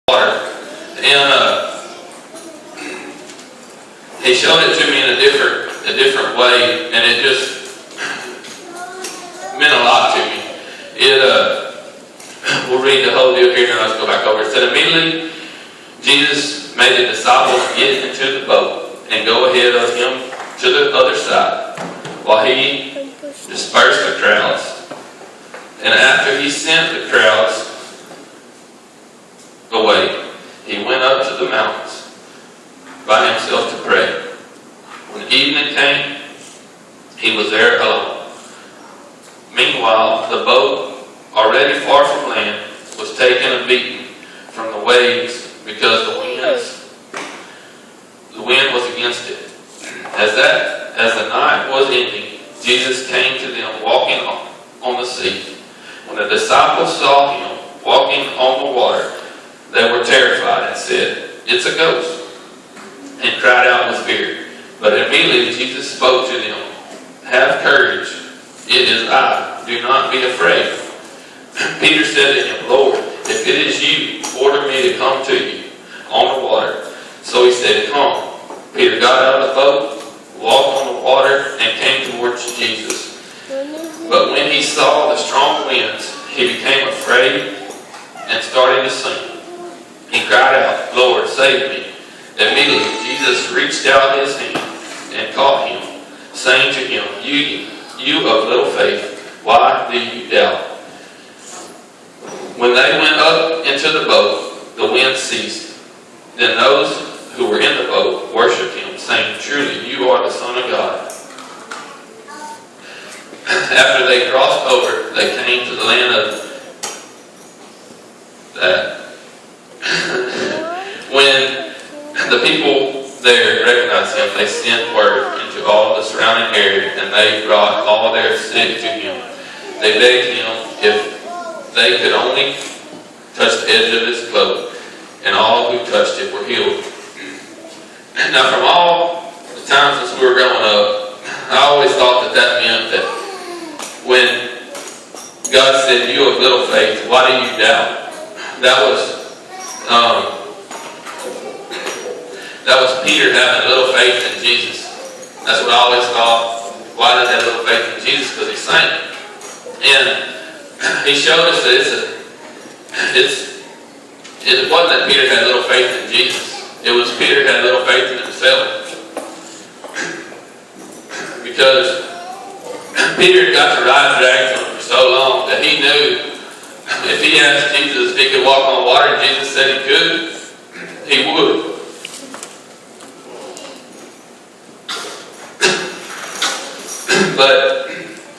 water. And he showed it to me in a different way, and it just meant a lot to me. We'll read the whole deal here, and let's go back over. It said, immediately Jesus made the disciples get into the boat and go ahead of him to the other side, while he dispersed the crowds. And after he sent the crowds away, he went up to the mountains by himself to pray. When evening came, he was there alone. Meanwhile, the boat, already far from land, was taken a beating from the waves because the wind was against it. As the night was ending, Jesus came to them walking on the sea. When the disciples saw him walking on the water, they were terrified and said, "It's a ghost," and cried out with fear. But immediately Jesus spoke to them, "Have courage, it is I, do not be afraid." Peter said to him, "Lord, if it is you, order me to come to you on the water." So he said, "Come." Peter got out of the boat, walked on the water, and came towards Jesus. But when he saw the strong winds, he became afraid and started to sink. He cried out, "Lord, save me." Immediately Jesus reached out his hand and caught him, saying to him, You of little faith, why do you doubt?" When they went up into the boat, the wind ceased. Then those who were in the boat worshipped him, saying, "Truly, you are the Son of God." After they crossed over, they came to the land of that. When the people there recognized him, they sent word into all the surrounding area, and they brought all their sick to him. They begged him if they could only touch the edge of his cloak, and all who touched it were healed. Now, from all the times since we were growing up, I always thought that meant that when God said, "You of little faith, why do you doubt?" That was Peter having little faith in Jesus. That's what I always thought. Why did he have little faith in Jesus? Because he sank. And he showed us that it wasn't that Peter had little faith in Jesus. It was Peter had little faith in himself. Because Peter got to ride dragon for so long that he knew if he asked Jesus if he could walk on water, and Jesus said he could, he would. But